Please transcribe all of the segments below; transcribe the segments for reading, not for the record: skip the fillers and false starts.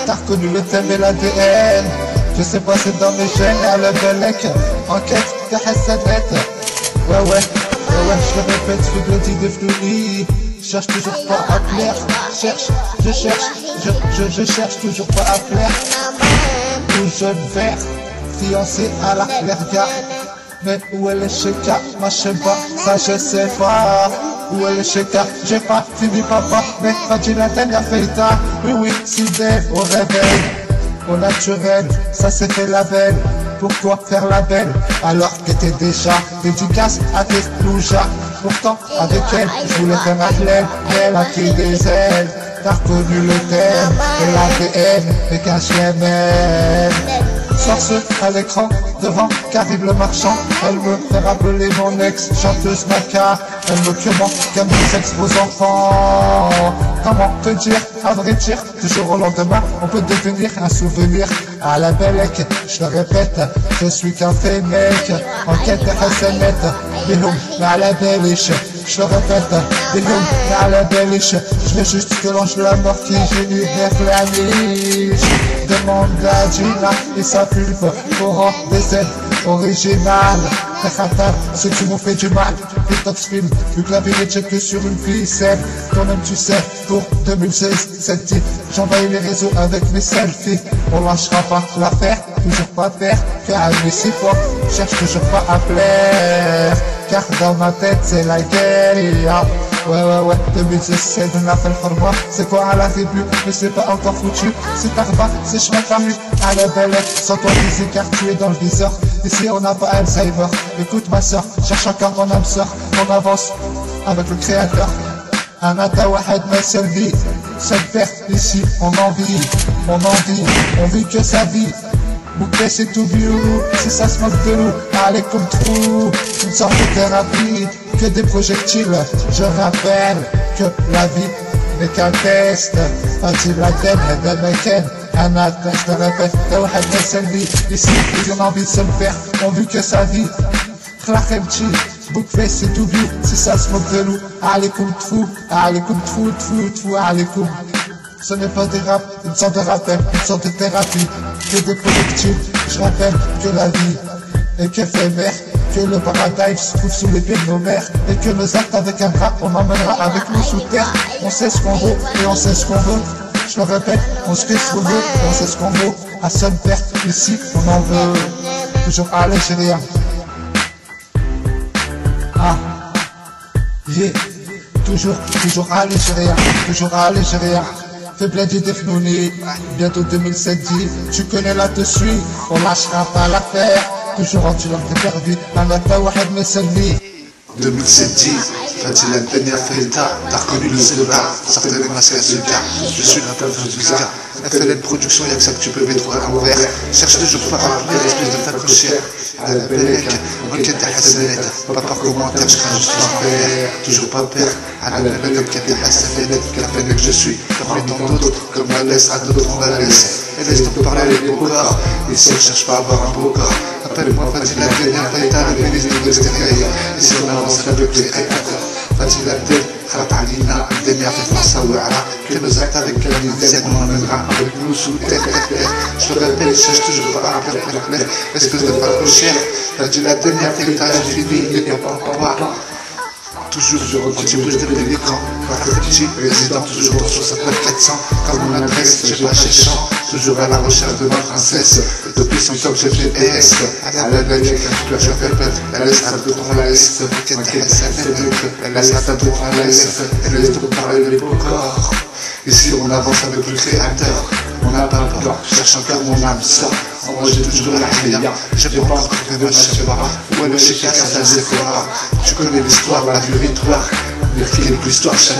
T'as reconnu le thème et l'ADN. Je sais pas, c'est dans mes gènes. À la belek, enquête, t'as hassanet. Ouais, je le répète, je veux dire de flouni. Je cherche toujours pas à plaire. Je cherche toujours pas à plaire. Tout jeune vert, fiancé à la claire. Mais où est le cheka? Moi je sais pas, ça je sais pas. Où est le cheka? J'ai pas fini papa, mais Fadji la dernière feita. Oui, si dès au réveil, au naturel, ça s'est fait la belle. Pourquoi faire la belle alors que t'es déjà dédicace à tes loujas? Pourtant avec elle, je voulais faire un l'aile, elle a pris des ailes. T'as reconnu le thème et l'ADN, mais qu'un chien m'aime. Sorceuse à l'écran, devant qu'arrive le marchand. Elle me fait rappeler mon ex, chanteuse maca. Elle me commande comme du sexe aux enfants. Comment te dire, à vrai dire, toujours au lendemain, on peut devenir un souvenir. À la belek, je le répète, je suis qu'un fait mec. En quête de hassanet, biloum, à la beliche. Je le répète, biloum, à la beliche. Je veux juste que l'ange de la mort qui génie vers la niche. Demande à Gina et sa pulpe pour rendre des aides originales. Si tu m'as fait du mal, Detox Film, vu que la vérité que sur une ficelle. Toi-même tu sais, pour 2016, cette type, j'envahis les réseaux avec mes selfies. On lâchera pas l'affaire, toujours pas faire, car lui 6 fois, cherche toujours pas à plaire. Car dans ma tête c'est la guerre. Ouais, 2016 c'est de la format. C'est quoi à la début, mais c'est pas encore foutu. C'est Tarba, c'est chemin famille. À la belle, sans toi visé car tu es dans le viseur. Ici on n'a pas Alzheimer. Écoute ma soeur, cherche encore mon âme sœur. On avance avec le créateur. Anata Wahed m'a servi. Cette perte ici, on vit que sa vie. Bouclé c'est tout vieux, si ça se moque de nous, allez comme trou, une sorte de thérapie, que des projectiles, je rappelle que la vie n'est qu'un test, Fadji la tête, de Meken, un atteint, je te répète, t'as Wahed m'a servi, ici, ils ont envie de se le faire, on vit que sa vie, Khlakemchi, bouclé c'est tout vieux, si ça se moque de nous, allez comme trou, allez comme. Ce n'est pas des rap, une sorte de rappel, une sorte de thérapie, que des projectiles. Je rappelle que la vie est qu'éphémère, que le paradis se trouve sous les pieds de nos mères, et que nos actes avec un rap, on emmènera avec nous sous terre. On sait ce qu'on vaut et on sait ce qu'on veut. Je le répète, on sait ce qu'on veut et on sait ce qu'on vaut. À seule perte, ici, on en veut. Toujours à l'Algérien. Toujours à l'Algérien, toujours à l'Algérien. Fais blender des fnounis, bientôt 2007 dit, tu connais là te suis, on lâchera pas l'affaire, toujours en tuant tes pervis, Anata Wahed me servi. 2007 dit, Fadji la dernière feita, t'as reconnu le Zelda, certaines masques à ce cas, je suis la table de ce cas. FLN Production, y'a que ça que tu peux mettre à l'envers. Cherche toujours pas à appeler l'espèce de facochère. À la belek, enquête à Hassanet. Pas par commentaire, je crains juste l'enfer. Toujours pas père. À la belek, enquête à Hassanet. La peine que je suis, comme les tant d'autres. Comme la laisse à d'autres, on la laisse. Et laisse donc parler les beaux corps. Et si on cherche pas à avoir un beau corps, appelle-moi Fadji la dernière feita, la ministre de l'extérieur. Et si on avance avec les créateurs, Fadji la dernière. علينا الدنيا في فرصة واعرة كل زعت avec la misère on emmènera avec nous sous terre. Je le répète, je cherche toujours pas à plaire, espèce de facochère. Fadji la dernière feita, j'ai fini, il n'y a pas encore. Toujours anti-bouge de l'écran, petit résident, toujours dans 64 comme mon adresse, j'ai pas cherchant, toujours à la recherche de ma princesse. Depuis son temps que j'ai fait ES, à la belek, je répète, la laisse à d'autres, la laisse, la laisse à d'autres, la laisse, elle laisse donc parler les beaux corps. Ici on avance avec le créateur, on n'a pas peur, je cherche encore mon âme sœur. Moi j'ai toujours la rien, j'ai pas encore fait de Sheba. Ouais le chica ça Sephora. Tu connais l'histoire, la vue victoire. Le film, l'histoire, je sais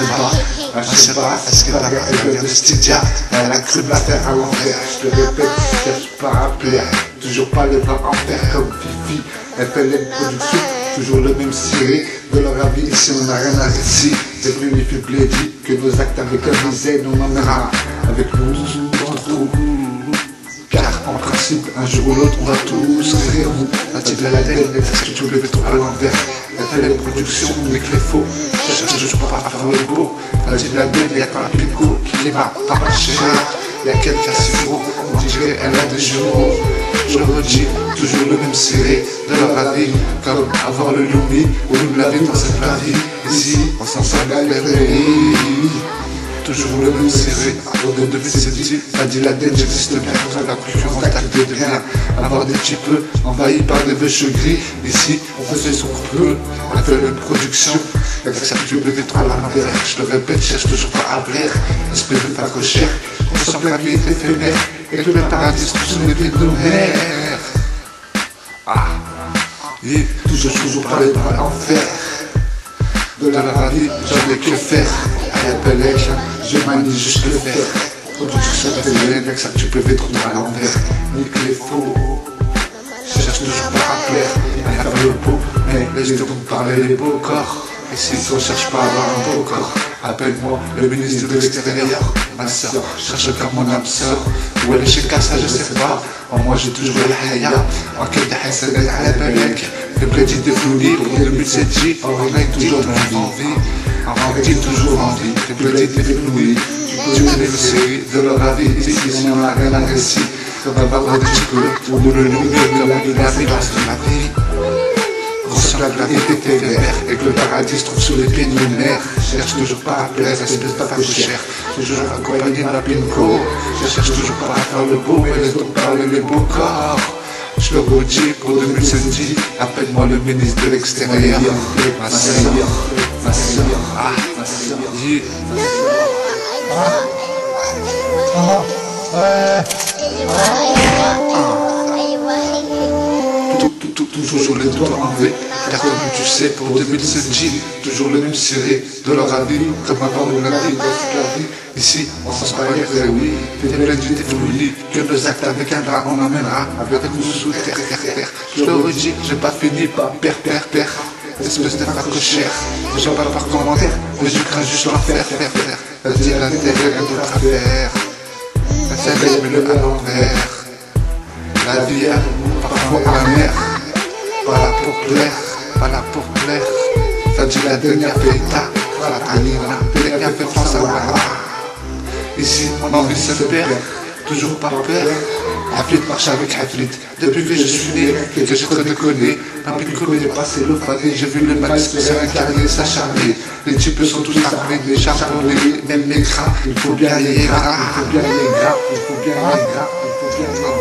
pas. Est-ce qu'elle vient de Stygia? Elle a cru me la faire à l'envers. Je te répète, je cherche pas à plaire. Toujours pas les bras en fer comme Fifi. FLN Production, toujours le même ciré. De leur avis, ici on n'a rien à réciter. C'est plus les faibles dit que nos actes avec un misère nous emmènera avec nous. surtout. Car en principe, un jour ou l'autre, on va tous rire. A-t-il la tête, est-ce que tu le fais trop à l'envers? La telle production, avec les faux, je cherche toujours pas à faire le beau. A-t-il la bête, y'a pas un pico qui m'a pas marché. Y'a quelqu'un si gros, on dirait elle a des jours. Je le redis, toujours le même serré de leur avis, comme avoir le Lumi ou une laver dans cette la vie. Ici, on s'en sort la toujours le même serré. En 2017, a dit la dette, j'existe bien. Contre la concurrence, acte de rien. Avoir des petits peu envahis par des vœux gris. Ici, on faisait son peu. On a fait une production. Avec ça, tu buvais trop à l'envers. Je le répète, cherche toujours pas à plaire. Esprit de facochère. On sent que la vie est éphémère. Et que le paradis se trouve sous les pieds de nos mères. Ah, et toujours parler dans l'enfer. De la vie, j'en ai que faire. Bellec, je manie juste le faire. Production FLN, avec ça tu peux mettre dans l'envers. Nique les faux. Je cherche toujours pas à plaire, à faire le beau, mais laisse donc parler les beaux corps. Et si on cherche pas à avoir un beau corps, appelle-moi le ministre de l'extérieur. Ma soeur, cherche comme mon âme sœur. Où elle est chez Kassa, je sais pas. En moi j'ai toujours la haya. En quel de Hassan à la Bellec. Le crédit de Flouli pour 2007J. On a toujours envie. Dit toujours en vie, les petites éblouies. Tu connais le série de leur avis, ici on n'a rien à récit. Comme avoir des petits peu, ou le loup comme la vie dans la vie. Conscient que la vie était vert et que le paradis se trouve sous les pieds de nos mères. Cherche toujours pas à plaire, espèce de pas cher. Toujours accompagné de la pinko. Je cherche toujours pas à faire le beau, mais laisse donc parler les beaux corps. Je le redis pour 2007, appelle-moi le ministre de l'extérieur. Ma sœur, ma sœur, ah, ma sœur, toujours les doigts en V, car comme tu sais, pour 2007, toujours le même serré de leur avis, comme avant de la vie, dans toute la vie. Ici, on s'en sera oui, t'es plein d'idées flouilles, que nos actes avec un drap, on emmènera, avec nous sous terre. Je le redis, j'ai pas fini, père. Espèce de facochère, j'en parle par commentaire, mais je crains juste l'enfer, faire. Dire l'intérêt de notre affaire, l'intérêt mets-le à l'envers. La vie est parfois amère, pas là pour plaire, ça dit la dernière feta, la tanina, dernière fait France à Ouara. Ici, on a envie de se perdre, toujours pas peur. Haflit marche avec Haflit. Depuis que je suis né, que j'ai trop déconné, ma pinko est passé le fané. J'ai vu le max s'incarner, s'acharner. Les types sont tous armés, les charbonnés, même les gras. Il faut bien les gras, il faut bien les gras, il faut bien les gras, il faut bien les gras.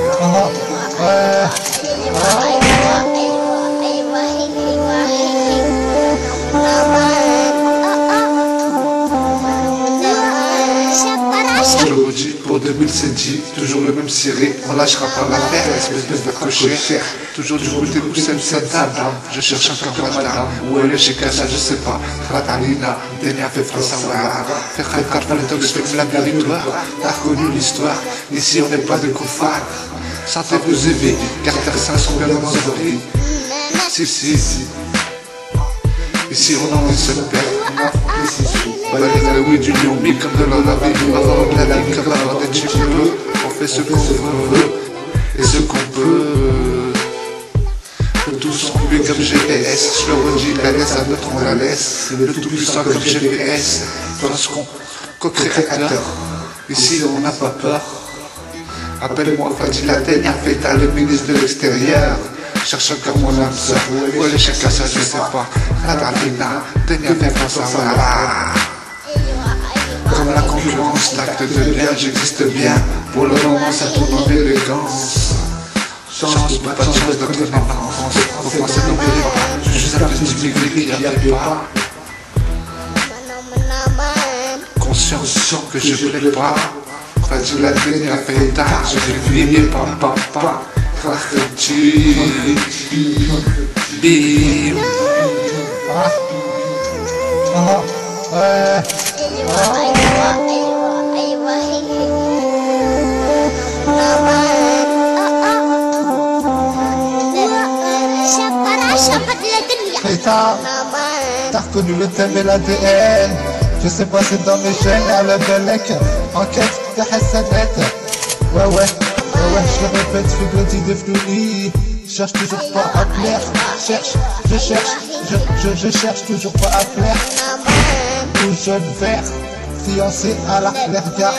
Je le redis pour 2007, toujours le même ciré, on lâchera pas l'affaire, espèce de facochère. Toujours du côté où c'est cette table, je cherche encore Wajda, où elle est chez Kassa, je sais pas. Ratalina, dernière fait France à Ouara. Faire un pour les dogs, fait la victoire. T'as connu l'histoire, ici on n'est pas de koufar. Sentez-vous éveillés, car certains sont bien dans leur vie. Si. Ici on a envie de se perdre. Balayer le oui du lion, mis comme de leur vie. Avoir de la vie, comme avoir des petits peu. On fait ce qu'on veut et ce qu'on peut. Tous sont plus comme GPS. Je le redis, la laisse à notre on la laisse. Le tout puissant comme GPS. Lorsqu'on co-créateur. Ici on n'a pas peur. Appelle-moi Fadil la dernière feta, le ministre de l'extérieur. Cherche encore mon âme sœur, où elle est chez Kassa, je sais pas. La Darlina, dernière fait France à Ouara. Comme la concurrence, l'acte de bien, j'existe bien. Pour le moment, ça tourne en élégance. Chance, pas de chance d'être en France. Au français, non, mais je suis un petit migré qui n'y avait pas. Conscience que je plais pas. Fadil la dernière fait tard, je vais fini par papa. Bim. T'as reconnu le thème et l'ADN. Je sais pas, c'est dans mes gènes à la Bellec. Enquête de Hassanet. Ouais, je le répète, fais bloody de Flouni. Cherche toujours pas à plaire. Je cherche toujours pas à plaire. Tout jeune vert, fiancé à la regarde.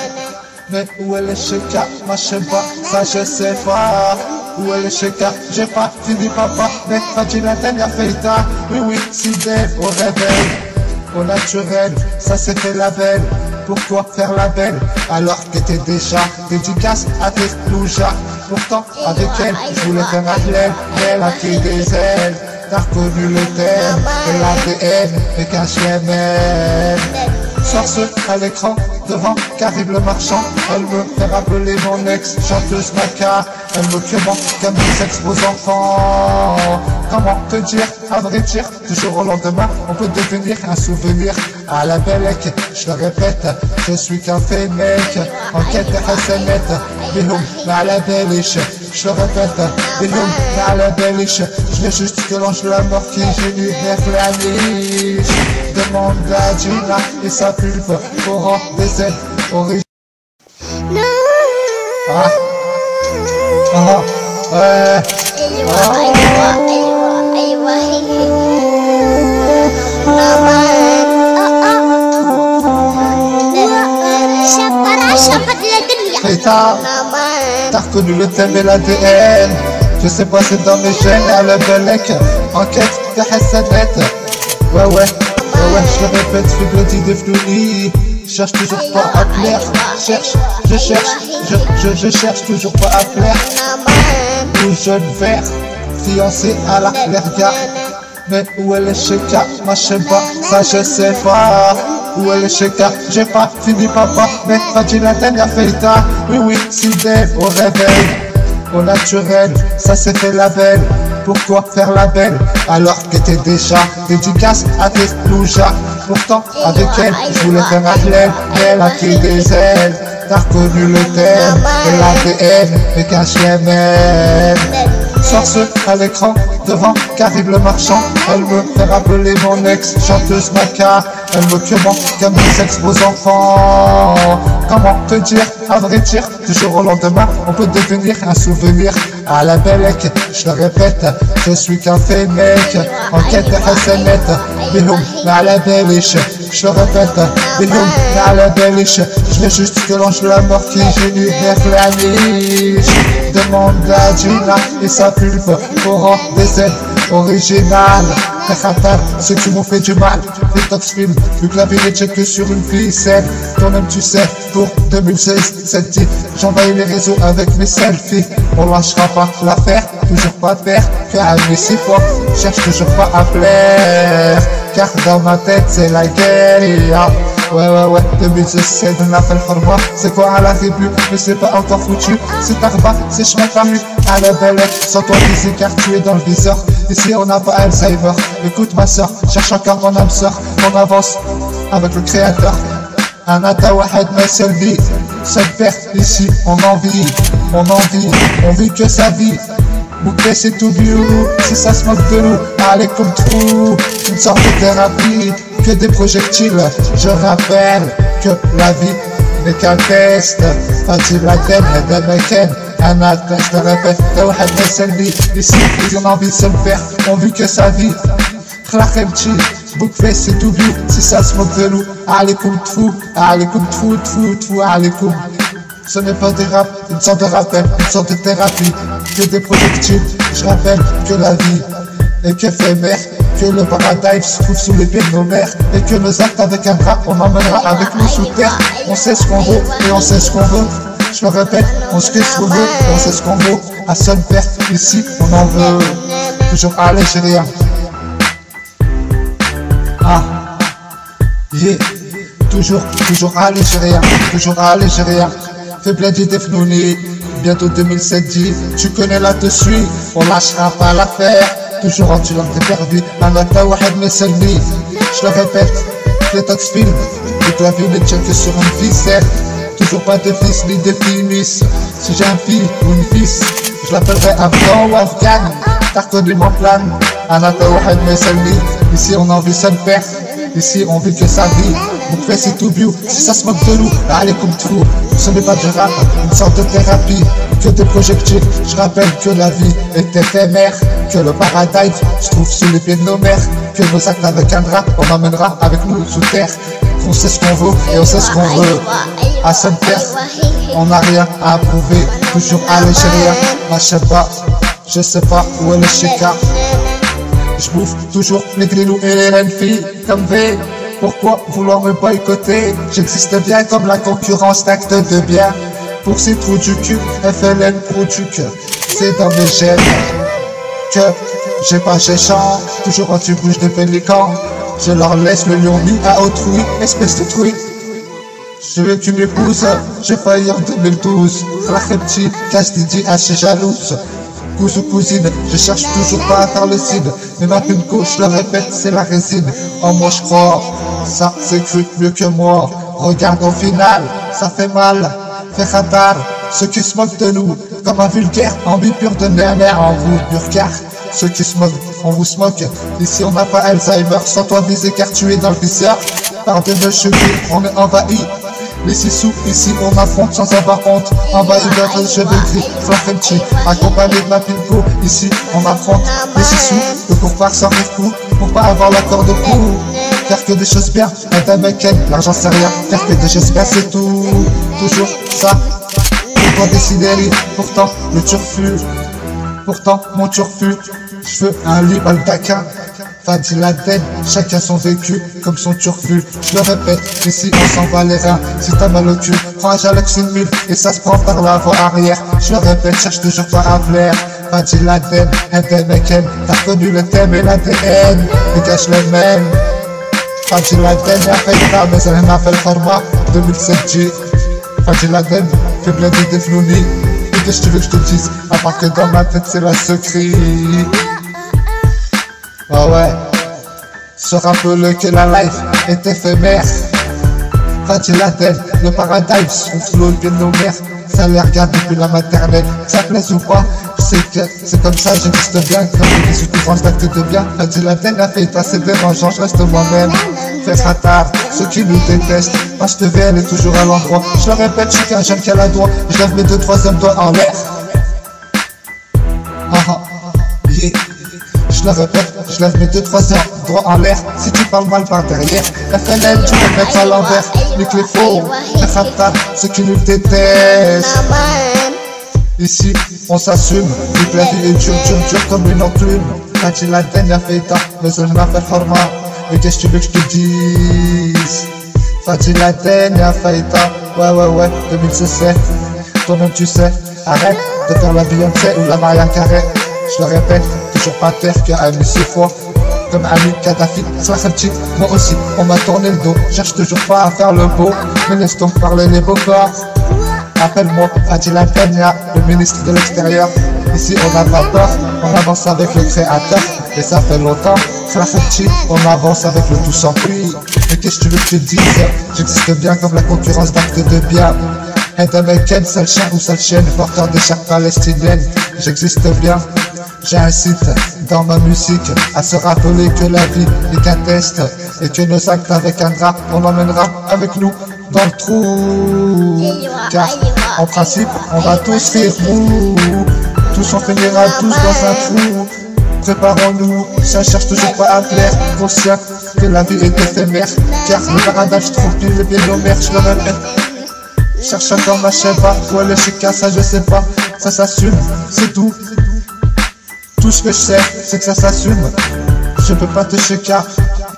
Mais où est le cheka? Moi je sais pas, ça je sais pas. Où est le cheka? J'ai pas fini papa, mais Fadji la dernière feita. Oui, si belle au réveil. Au naturel, ça c'était la belle. Pourquoi faire la belle alors que t'es déjà dédicace à tes loujas? Pourtant avec elle, je voulais faire un l'aile. Elle a pris des ailes. T'as reconnu le thème et l'ADN et qu'un chien même. Sors ce à l'écran devant qu'arrive le marchand. Elle me fait rappeler mon ex chanteuse maca. Elle me commande comme du sexe aux enfants. Comment te dire, à vrai dire, toujours au lendemain on peut devenir un souvenir. À la Bellec, je le répète, je suis qu'un fait mec. Enquête RSMet, bihoum, mais à la Belliche. Je le répète, bihoum, mais à la Belliche. Je l'ai juste que l'ange de la mort qui génère la niche. Demande à Gina et sa pulpe pour rendre des ailes originales. Ouais. T'as reconnu le thème et l'ADN. Je sais pas, c'est dans mes gènes. À la Bellec, enquête de Hassanet. Ouais, je le répète, fais bloody de Flouni. Cherche toujours pas à plaire. Je cherche toujours pas à plaire. Tout jeune vert, fiancé à la regarde. Mais où est le cheka? Moi je sais pas, ça je sais pas. Où est le cheka? J'ai pas fini papa, mais Fadji la dernière feita. Oui, si belle au réveil. Au naturel, ça c'était la belle. Pourquoi faire la belle alors que t'es déjà dédicace à tes loujas? Pourtant avec elle, je voulais faire un l'aile. Elle a pris des ailes. T'as reconnu le thème et l'ADN et qu'un chien même. Sors ce à l'écran devant qu'arrive le marchand. Elle me fait rappeler mon ex chanteuse maca. Elle me commande comme du sexe aux enfants. Comment te dire, à vrai dire, toujours au lendemain on peut devenir un souvenir. À la Bellec, je le répète, je suis qu'un fait mec. Enquête RSMet, bihoum, mais à la Belliche. Je le répète, bihoum, mais à la Belliche. Je l'ai juste que l'ange de la mort qui génère la niche. Demande à Gina et sa pulpe pour rendre des ailes originales. Khatar, ceux qui m'ont fait du mal, les tox films, vu que la vie n'est que sur une ficelle. Toi-même tu sais, pour 2016, cette type, j'envahis les réseaux avec mes selfies. On lâchera pas l'affaire, toujours pas faire, qu'à mes 6 fois, cherche toujours pas à plaire. Car dans ma tête c'est la guerre. Ouais, 2016, on appelle format. C'est quoi à la début, mais c'est pas encore foutu. C'est Tarba, c'est chemin parmi. À la Bellec, sans toi disais car tu es dans le viseur. Ici on n'a pas Alzheimer. Écoute ma soeur, cherche encore mon âme sœur. On avance avec le créateur. Anata Wahed Messelvi. Cette perte ici, on vit que sa vie. Bouquet c'est tout bio, si ça se moque de nous, allez comme trou. Une sorte de thérapie, que des projectiles. Je rappelle que la vie n'est qu'un test. Fadji la tête, Hedel Meken. Anata, je te répète, Wahed Messelvi. Ici, ils ont envie de se le faire, on vit que sa vie. Khlakemchi, bouquet c'est tout bio, si ça se moque de nous, allez comme trou, allez comme. Ce n'est pas des rap, une sorte de rappel, une sorte de thérapie, que des projectiles. Je rappelle que la vie est qu'éphémère, que le paradise se trouve sous les pieds de nos mères, et que nos actes avec un bras, on emmènera avec nous sous terre. On sait ce qu'on veut et on sait ce qu'on veut. Je le répète, on sait ce qu'on veut et on sait ce qu'on veut. À seule perte, ici, on en veut. Toujours à l'Algérien. Toujours à l'Algérien. Fais bloody des Flouni, bientôt 2007 dit, tu connais là-dessus, on lâchera pas l'affaire, toujours en tuant tes pervis, Anata Wahed Messelvi. Je le répète, les tox films, vu que la vie n'est que sur une ficelle, toujours pas de fils ni de filles miss. Si j'ai un fille ou une fils, je l'appellerai Afghan ou Afghan, t'as reconnu mon plan, Anata Wahed Messelvi. Ici on en vit seule perte, ici on vit que sa vie. pour faire c'est tout bio. Si ça se moque de nous, allez comme tout. Ce n'est pas du rap, une sorte de thérapie, que des projectiles. Je rappelle que la vie est éphémère, que le paradise se trouve sous les pieds de nos mères, que nos actes avec un drap, on emmènera avec nous sous terre. On sait ce qu'on veut et on sait ce qu'on veut. À cette terre, on n'a rien à prouver, toujours à l'égérien. Moi je sais pas où est le chika. Je bouffe toujours les grillous et les reines filles comme V. Pourquoi vouloir me boycotter? J'existe bien comme la concurrence d'actes de bien. Pour ces trous du cul, FLN produit, c'est dans mes gènes que j'ai pas chant, toujours anti-bouche de pélican. Je leur laisse le lion mis à autrui, espèce de truie. Je veux que tu m'épouses, j'ai failli en 2012. La petit casse Didi assez jalouse. Cousin ou cousine, je cherche toujours pas à faire le cid. Mais ma pune gauche, je le répète, c'est la résine. En moi je crois, ça c'est cru mieux que moi. Regarde au final, ça fait mal. Fait radar, ceux qui se moquent de nous, comme un vulgaire, ambipure de nerf en vous, burkar. Ceux qui se moquent, on vous se moque. Ici on n'a pas Alzheimer, sans toi visé car tu es dans le viseur. Par de nos cheveux, on est envahi. Les 6 sous, ici on affronte sans avoir honte. Envahi de nos cheveux gris, Florenti, accompagné de ma pinko. Ici on affronte les 6 sous, pour pouvoir s'en rire fou, pour pas avoir l'accord de cou. Faire que des choses bien, être un mec, l'argent c'est rien. Faire que des choses bien c'est tout, toujours ça. Pourquoi décider, pourtant le turfu, pourtant mon turfu. Je veux un lit Baldaquin, Fadi Laden, chacun son vécu, comme son turfu. Je le répète, ici on s'en bat les reins. Si t'as mal au cul, prends un Jalex 1000 et ça se prend par la voie arrière. Je le répète, cherche toujours pas à plaire. Fadi Laden, MDMKN, t'as connu le thème et l'ADN, dégage les mêmes. Fadi Laden, y'a fait ça, mais elle m'a fait le format 2007G. Fadi Laden, fait blender des flounis. Et qu'est-ce que tu veux que je te dise, à part que dans ma tête c'est la secret. Ah ouais, se rappelle que la life est éphémère. Fadi Laden, le paradise, on se l'eau de nos mères. Ça les regarde depuis la maternelle, ça plaise ou pas, c'est comme ça, j'existe bien. Comme je dis, tu penses d'acte de bien. Fadi Laden a fait assez dérangeant, je reste moi-même. Fais ratard, ceux qui nous détestent. Moi je te vais, elle est toujours à l'endroit. Je le répète, je suis qu'un jeune qui a la droit. Je lève mes 2 troisième doigts en l'air. Yeah. Je le répète, je lève mes 2 troisième doigts en l'air. Si tu parles mal par derrière, la fenêtre, tu peux mettre à l'envers. Nique les faux, fais ratard, ceux qui nous détestent. Ici, on s'assume, vu que la vie est dure comme une enclume. Fadi Laden a fait ta, mais je n'ai fait format. Mais qu'est-ce que tu veux que je te dise? Fadi Laden a fait ta, ouais, 2017. Toi-même tu sais, arrête de faire la Beyoncé ou la Mariah Carey. Je le répète, toujours pas terre que ami 6 fois. Comme ami Kadhafi, soit petit, moi aussi, on m'a tourné le dos. Cherche toujours pas à faire le beau, mais laisse donc parler les beaux corps. Appelle-moi Fadi Laden, le ministre de l'extérieur. Ici on n'a pas peur, on avance avec le créateur. Et ça fait longtemps, Flafetti, on avance avec le tout sans pluie. Mais qu'est-ce que tu veux que je te dise? J'existe bien comme la concurrence d'actes de bien. MDMKN, seul chien ou seule chienne, porteur des chars palestiniennes. J'existe bien, j'ai un site dans ma musique à se rappeler que la vie est qu'un test. Et que nos actes avec un drap, on emmènera avec nous dans le trou. Car en principe, on va tous rire mou. Tous on finira tous dans un trou. Préparons-nous, ça cherche toujours pas à plaire. Conscient que la vie est éphémère. Car le paradise trouve plus le bien nos mères, je le répète. Cherche encore ma chèvre, où elle est chica, ça je sais pas. Ça s'assume, c'est tout. Tout ce que je sais, c'est que ça s'assume. Je peux pas te checker,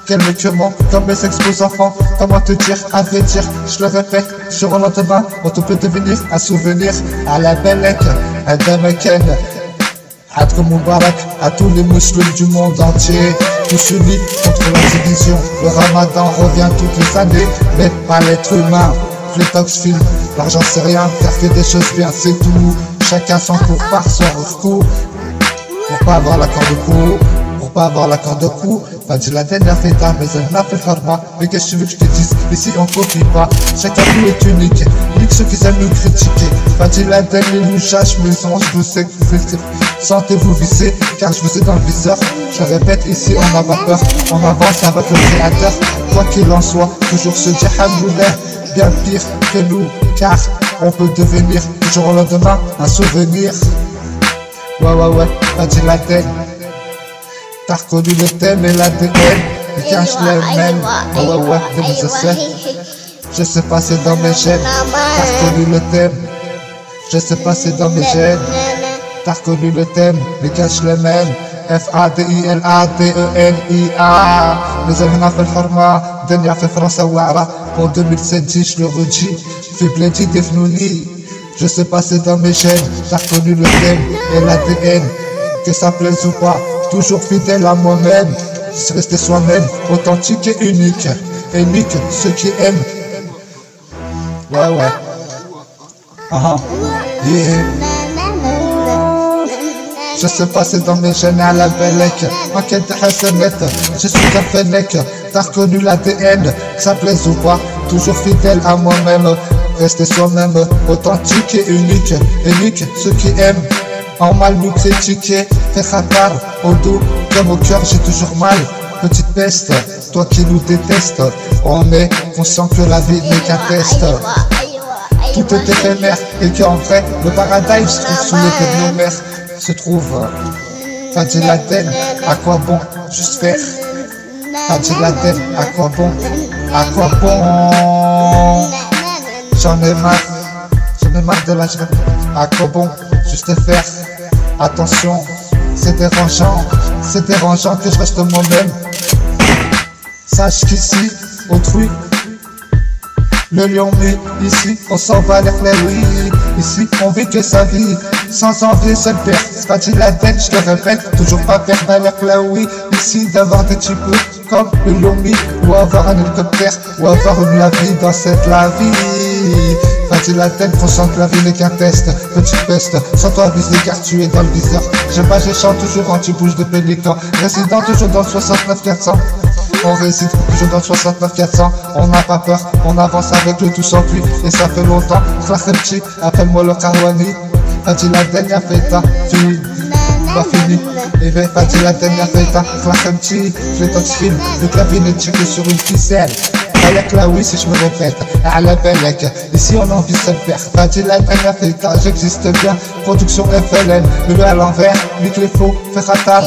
quel médicament, comme mes expos enfants. Comment te dire, à vrai dire, je le répète, sur au lendemain, on te peut devenir un souvenir à la bellec, à Damaken. Adr Moubarak à tous les musulmans du monde entier, tous unis contre la division. Le ramadan revient toutes les années, mais pas l'être humain. Plétox film, l'argent c'est rien, faire que des choses bien c'est tout. Chacun son cours par son recours. Pour pas avoir l'accord de cou, pour pas avoir l'accord de cou, Fadi la dernière feta, mais elle n'a fait format. Mais qu'est-ce que tu veux que je te dise? Ici on copie pas, chacun nous est unique. Unique ceux qui aiment nous critiquer. Fadi la dernière nous cherche, mais je vous sais que vous faites. Sentez-vous visser, car je vous ai dans le viseur. Je répète, ici on n'a pas peur, on avance avec le créateur. Quoi qu'il en soit, toujours se dire Hamdoulah, bien pire que nous, car on peut devenir du jour au lendemain un souvenir. Ouais, Fadi la tête. T'as reconnu le thème et l'ADN, et quand je les mène, ouais, je sais pas c'est dans mes gènes. T'as reconnu le thème, je sais pas c'est dans mes gènes. T'as reconnu le thème, mais quand je les mène. FADILADENIA نزل هنا في الحرمة دنيا في فرنسا واعرة. En 2007 je le redis, fais plenty défenounis. Je sais pas c'est dans mes gènes. T'as reconnu le thème et l'ADN. Que ça plaise ou pas, toujours fidèle à moi-même. Je rester soi-même, authentique et unique. Unique, ceux qui aiment. Ouais. Yeah. Je sais pas c'est dans mes gènes à la bellec. Enquête Hassanet, je suis un fennec. T'as reconnu l'ADN, ça plaise ou pas, toujours fidèle à moi-même. Rester soi-même, authentique et unique. Unique, ceux qui aiment. En mal nous critiquer, faire khatar au dos comme au cœur j'ai toujours mal. Petite peste, toi qui nous détestes, on est conscient que la vie n'est qu'un test. Tout est éphémère et qu'en vrai le paradis se trouve sous les pieds de nos mères. Se trouve Fadi la tête, à quoi bon juste faire? Fadi la tête, à quoi bon? J'en ai marre de la journée. À quoi bon juste faire? Attention, c'est dérangeant que je reste moi-même. Sache qu'ici, autrui, le lion mais ici, on s'en va les clés, oui. Ici, on vit que sa vie, sans envie se perd. Fadi la tête, je te répète, toujours pas perdre à l'air là, oui. Ici, d'avoir des types comme le lion ou avoir un hélicoptère, ou avoir une la vie dans cette la vie. Fadi la tête, conscient que la vie n'est qu'un test. Petite peste, sans toi viser car tu es dans le viseur. J'aime pas, je chante toujours en bouge de pélican. Résident toujours dans le 69-400. On réside toujours dans le 69-400. On n'a pas peur, on avance avec le tout sans pluie. Et ça fait longtemps, Flachemchi, appelle-moi le Karouani. Fadi la dernière feta, fini, pas fini. Et bien Fadi la dernière feta, Flachemchi, je vais film, le clavier n'est tiré sur une ficelle. Avec là oui si je me répète, à la bellec, ici on a envie de se faire. Fadi la dernière feta, j'existe bien. Production FLN, le à l'envers, nique les faux, fais khatar.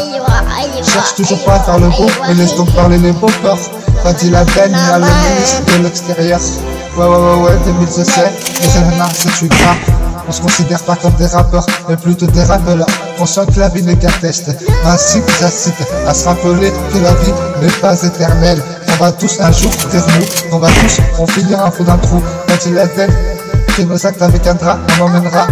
Cherche toujours pas à faire le beau, et laisse donc parler les beaux corps. Fadi la dernière, le ministre de l'extérieur. Ouais, 2017, mais c'est tu grave. On se considère pas comme des rappeurs, mais plutôt des rappeurs. Conscient que la vie n'est qu'un test. Ainsi que j'incite à se rappeler que la vie n'est pas éternelle. On va tous un jour vers nous, on finira un fou d'un trou. Fadi la tête, fais nos actes avec un drap, on emmènera.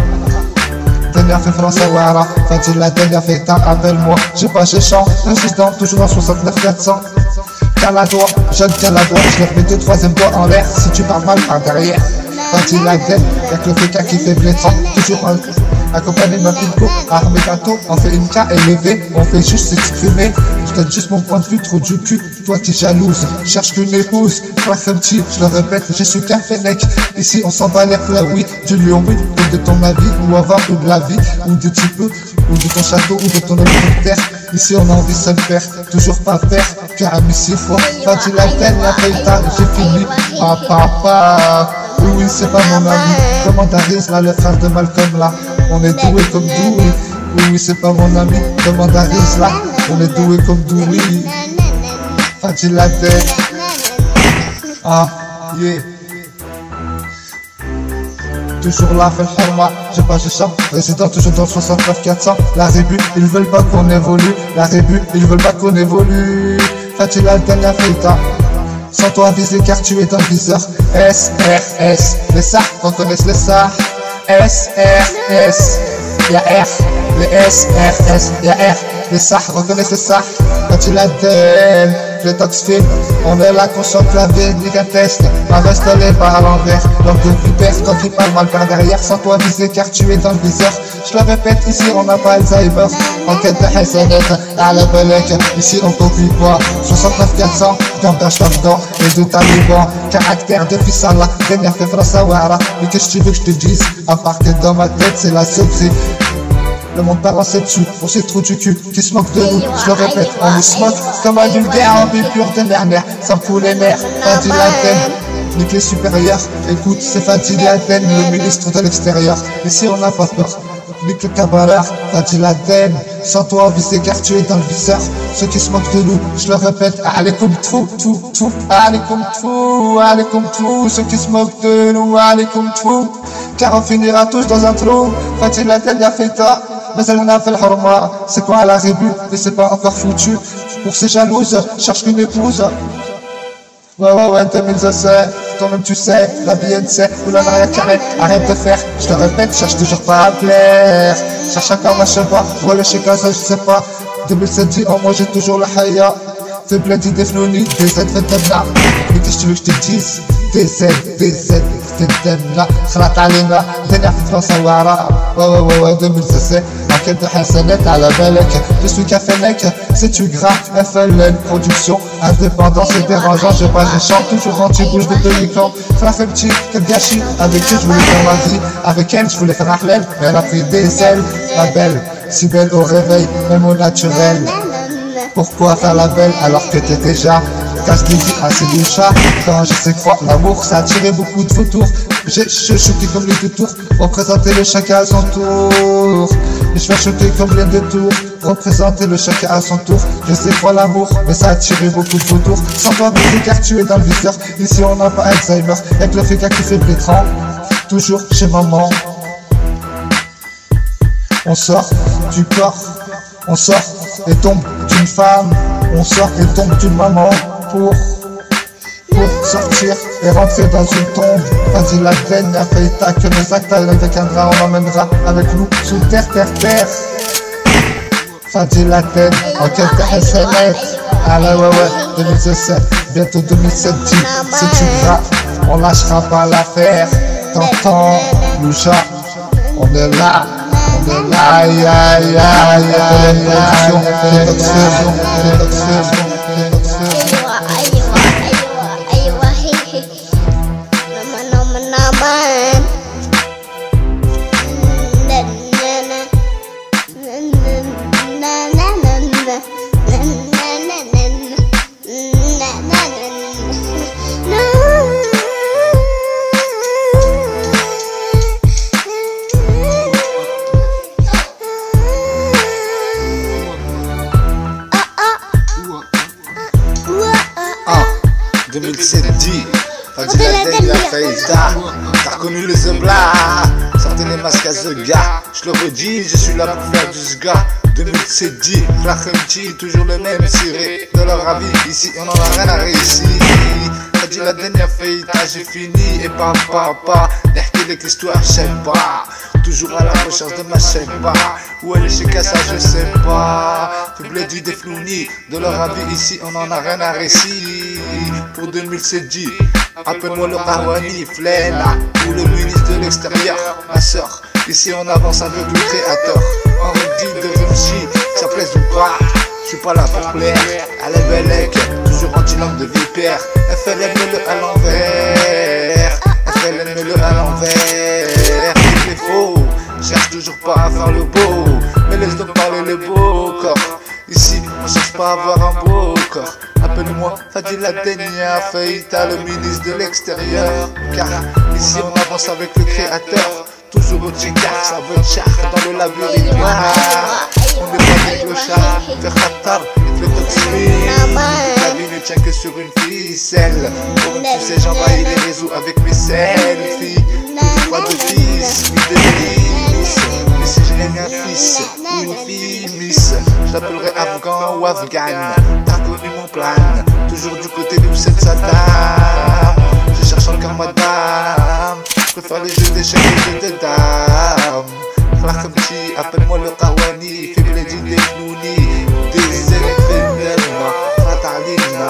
Dernière fait français Ouara, Fadi la dernière fait appelle-moi. Je chante, résistant, toujours en 69-400. Caladois, jeune Caladois, je lève mes deux troisième doigts en l'air. Si tu parles mal par derrière, Fadi la tête, y'a que le féca qui fait blessant. Toujours accompagné de ma pinko, armé gâteau, on fait une cas élevée, on fait juste s'exprimer. Je donne juste mon point de vue, trop du cul, toi qui jalouse, cherche qu'une épouse, Flachemchi, je le répète, je suis qu'un fennec. Ici on s'en bat les fleurs, oui, du lion, oui, ou de ton avis, ou avoir ou de la vie, ou de tu peux, ou de ton château, ou de ton hélicoptère. Ici on a envie de se le faire, toujours pas faire, car à si fort. Fadi la tête, la feta, j'ai fini, papa. Oui, c'est pas mon ami, demande à Riz, là, le frère de Malcolm, là. On est doué comme doué. Oui, c'est pas mon ami, demande à Riz, là. On est doué comme doué. Fadi la tête. Yeah. Toujours là, fait le format, je chante, résident toujours dans le 69-400. La rébu, ils veulent pas qu'on évolue. Ils veulent pas qu'on évolue. Fadi la dernière feta. Sans toi viser car tu es dans le viseur. SRS, les SAR, on connaît les SAR. SRS, y'a R, les SRS, y'a R, les SAR, on connaît les SAR. Fadi la dernière. les tox films. On est là qu'on chante la vie, nique un test. Ma veste les bas à l'envers. L'homme de vipère, quand il parle mal par derrière. Sans toi viser car tu es dans le viseur. Je le répète, ici on n'a pas Alzheimer. Enquête de Hassanet, à la Belek. Ici on copie pas. 69 400, gambage là-dedans. Les deux talibans, caractère de fils Allah. Dernière fait France Awara. Mais qu'est-ce que tu veux que je te dise? À part que dans ma tête c'est la surprise. Le monde part en sept dessus, on sait trop du cul, qui se moque de nous, je le répète, on nous smoke comme un vulgaire, en pur de mernaire, ça me fout les nerfs, Fatih Laden, nique les supérieurs, écoute, c'est Fatih Laden, le ministre de l'extérieur, ici on n'a pas peur, nique le cabaret, Fatih Laden, sans toi visé car tu es dans le viseur, ceux qui se moquent de nous, je le répète, allez comme tout, allez comme tout, ceux qui se moquent de nous, allez comme tout, car on finira tous dans un trou, Fatih Laden y'a fait ça. Mais elle en a fait le harma, c'est quoi la rébut, mais c'est pas encore foutu. Pour ces jalouses, cherche une épouse. Ouais, 2017, toi-même tu sais, la BNC ou la Maria Carré, arrête de faire, je te répète, cherche toujours pas à plaire. Cherche encore, je sais pas, voilà chez Casa, je sais pas. 2007 dit, oh moi j'ai toujours le haya. Fais bledi des flonis, des aides, fais de là. Mais qu'est-ce que tu veux que je te dise? des aides, تتبنى خلط علينا الدنيا في فرنسا ورا ouais 2016 enquête de Hassanet à la Belek. Je suis cafénec, c'est tu gras, FLN, production, indépendance et dérangeant, je pas les chants, toujours anti-bouche de demi-clan. Frère fait petit, quel gâchis, avec qui je voulais faire ma vie, avec elle je voulais faire Arlène, mais elle a pris des ailes, la belle, si belle au réveil, même au naturel. Pourquoi faire la belle alors que t'es déjà casse les vies à ces deux chats? Quand je sais croire l'amour, ça a tiré beaucoup de vautours. J'ai choqué comme les deux tours, représenter le chacun à son tour. Et je vais choquer comme les deux tours, représenter le chacun à son tour. Je sais croire l'amour, mais ça a tiré beaucoup de vautours. Sans toi baiser car tu es dans le viseur. Ici on n'a pas Alzheimer, avec le féca qui fait pétrant. Toujours chez maman. On sort du corps, on sort et tombe d'une femme, on sort et tombe d'une maman pour sortir et rentrer dans une tombe. Vas-y la graine, a fait état que les actes avec un drap, on emmènera avec nous sous terre. Vas-y la tête, en quête de Hassanet. Allez ouais, 2017, bientôt 2007, c'est du gras, on lâchera pas l'affaire. T'entends, Loucha, on est là. Aïe, Fatih Laden, la faïta, t'as reconnu le zebla. Sortez les masques à ce gars, je le redis, je suis là pour faire du sga. 2007 dit, Flachemti, toujours le même tiré de leur avis, ici on en a rien à réussir. Fatih Laden, la faïta, j'ai fini et papa, n'hérite l'histoire, je sais pas. Toujours à la recherche de ma chèque-pas. Où elle est chez Casa, je sais pas. Fais bledi des flounis, de leur avis ici on en a rien à récit. Pour 2007 dit, appelle-moi le Rawani, Flena, ou le ministre de l'extérieur, ma soeur. Ici on avance avec le créateur. On redit de Rumchi, ça plaise ou pas. Je suis pas là pour plaire, à la Belek, toujours anti-langue de vipère. FLN mets-le à l'envers, FLN mets-le à l'envers. C'est faux, cherche toujours pas à faire le beau, mais laisse donc parler le beau corps. Ici on cherche pas à avoir un beau corps. Appelle-moi Fatih Laden, Faïta, le ministre de l'extérieur. Car ici on avance avec le créateur. Toujours au tchikar, ça veut char dans le labyrinthe. On n'est pas des clochards, faire khatar, le toxique. La vie ne tient que sur une ficelle. Comme tu sais, j'envahis les réseaux avec mes selfies. Pas de fils, ni de fils. Mais si j'ai un fils ou une fille, miss, je l'appellerai Afghan ou Afghan. T'as connu mon plan, toujours du côté de cette Saddam. Je cherche encore madame, je préfère les jeux d'échecs et les jeux de dames. Flachemti, appelle-moi le Rawani, fais bledi des flounis, des ailes féminines, Fatalina,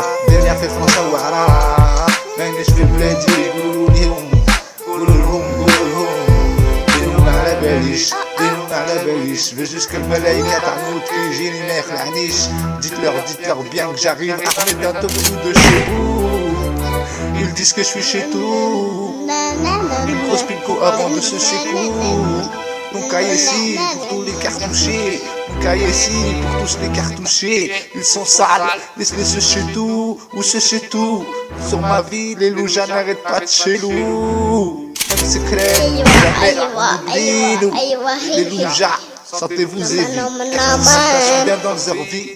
بادي قولوا لهم ديرونا على باليش veux juste que le malaïka t'arnout كيجيني ما يخلعنيش dites-leur bien que j'arrive armé d'un top de chez vous. Ils disent que je suis chez tout. Une grosse pinko avant de se sécou. Donc ici pour tous les cartouchés. Donc ici pour tous les cartouchés. Ils sont sales, laisse-les se chez tout. Ou se chez tout. Sur ma vie, les loups n'arrêtent pas de chez loup. Même c'est clair, jamais oubliez-nous. Les loups, sentez-vous évis. Je suis bien dans leur vie.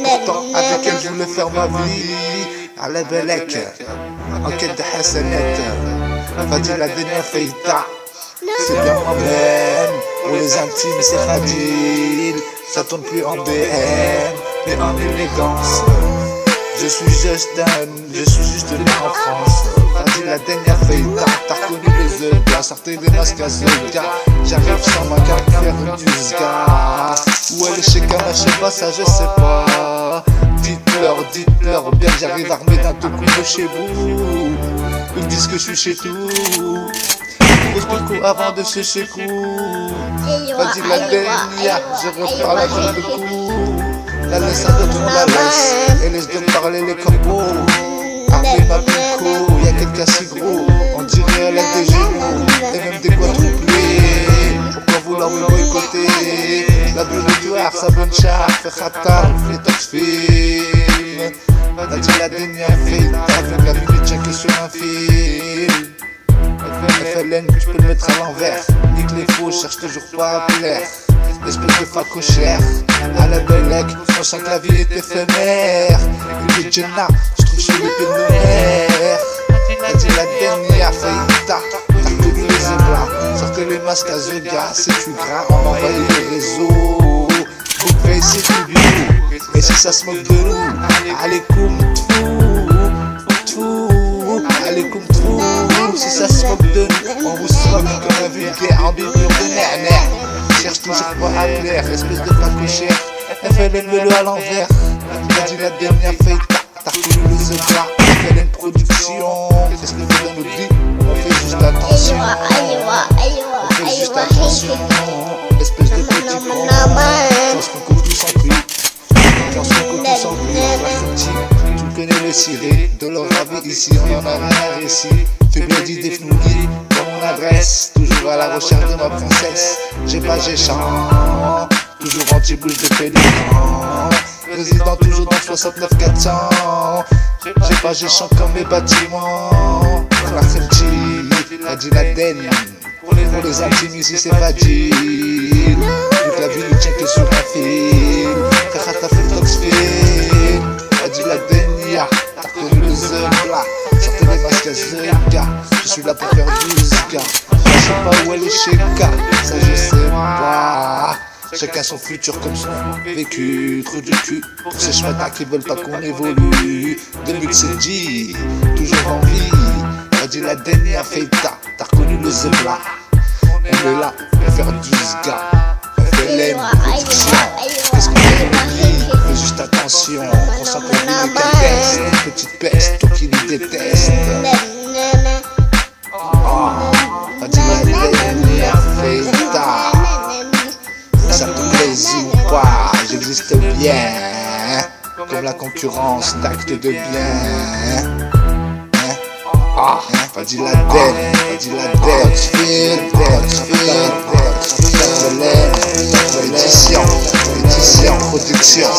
Pourtant avec elle je voulais faire ma vie. على بالك enquête de حسنات Fadi la dernière feuilleta. C'est bien moi-même. Pour les intimes c'est fragile. Ça tourne plus en BM mais en élégance. Je suis juste né en France. Fadi la dernière feuilleta. T'as reconnu les œufs, sortez des masques à Zoga. J'arrive sans ma carte faire du ska. Où elle est chez Kama, je sais pas, ça je sais pas. Dites-leur bien que j'arrive armé d'un tout coup de chez vous. Ils disent que je suis chez tout. Pose le coup avant de se secou. Vas-y la dernière, je repars la grande de coup. La laisse à d'autres on la laisse. Et laisse de parler les corbeaux. Armé ma pico, y'a quelqu'un si gros. On dirait elle a des genoux et même des quadruplés. Pourquoi vouloir me boycotter? La bulle sa bonne char, fait khatar, les tox film. T'as dit la dernière fille, t'as vu la minute checker sur un fil. FLN, tu peux le mettre à l'envers. Nique les faux, cherche toujours pas à plaire. Espèce de facochère, à la Bellec, on sent que la vie est éphémère. Une de Jenna, je trouve sur les pieds de nos mères. T'as dit la dernière fille, t'as reconnu les zébras. Sortez les masques à Zoga, c'est plus gras, on envahit les réseaux. Coupé, c'est tout doux. Et si ça se moque de nous, allez koum tout, allez koum tout. Si ça se moque de nous, on vous smoke comme un vulgaire en bibure de nerner. Cherche toujours pas à plaire, espèce de facochère. FLN veut le à l'envers. T'as dit la dernière feuille, t'as reconnu le Zoga. FLN production, qu'est-ce que fait dans notre vie? On fait juste attention. On fait juste attention. Espèce de petit con. Pense qu'on coupe tout sans prix. Pense qu'on coupe tout sans prix. Tu connais le ciré. De leur avis ici, on en a rien à récit. Fais bien dit défnouli dans mon adresse. Toujours à la recherche de ma princesse. J'ai pas chant. Toujours anti-bouche de pélican. Résident toujours dans 69 400. J'ai pas chant comme mes bâtiments. La Frenchie, Fadi la Den. Pour les intimes ici c'est Fadi. Vu que la vie nous tient que sur un fil. Frère t'as fait le tox film. Fadi la Den, t'as reconnu le Zoga. Sortez les masques à Zoga. Je suis là pour faire du Zoga. Je sais pas où elle est chez K. Ça je sais pas. Chacun son futur comme son vécu. Trop du cul pour ces chemins qui veulent pas qu'on évolue. 2007 toujours en vie. Fadi la dernière feuilleta. T'as reconnu le Zebla. On est là pour faire du Zoga. FLN, production. Qu'est-ce qu'on fait dans la vie? Fais juste attention. On sent qu'on vit des cadesses. Une petite peste, toi qui les détestes. Fadi la dernière feuilleta. Ça te plaise ou pas, j'existe bien. Comme la concurrence d'actes de bien. Fadi la Den, Fadi la Den. Édition, production.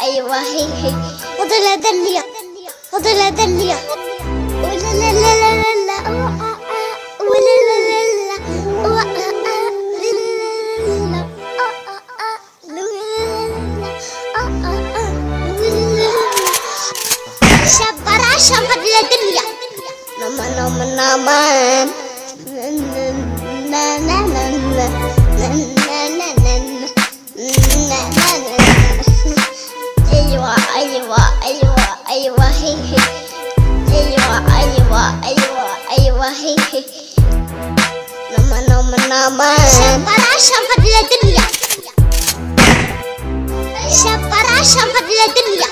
ايوه هي ولا دليا ولا دليا ولا لا لا لا لا ولا لا لا لا هي نما شفر الدنيا شفر الدنيا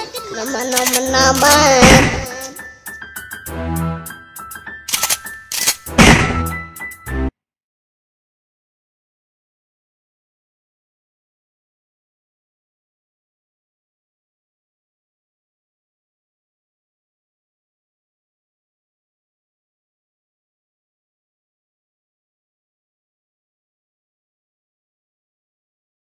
نما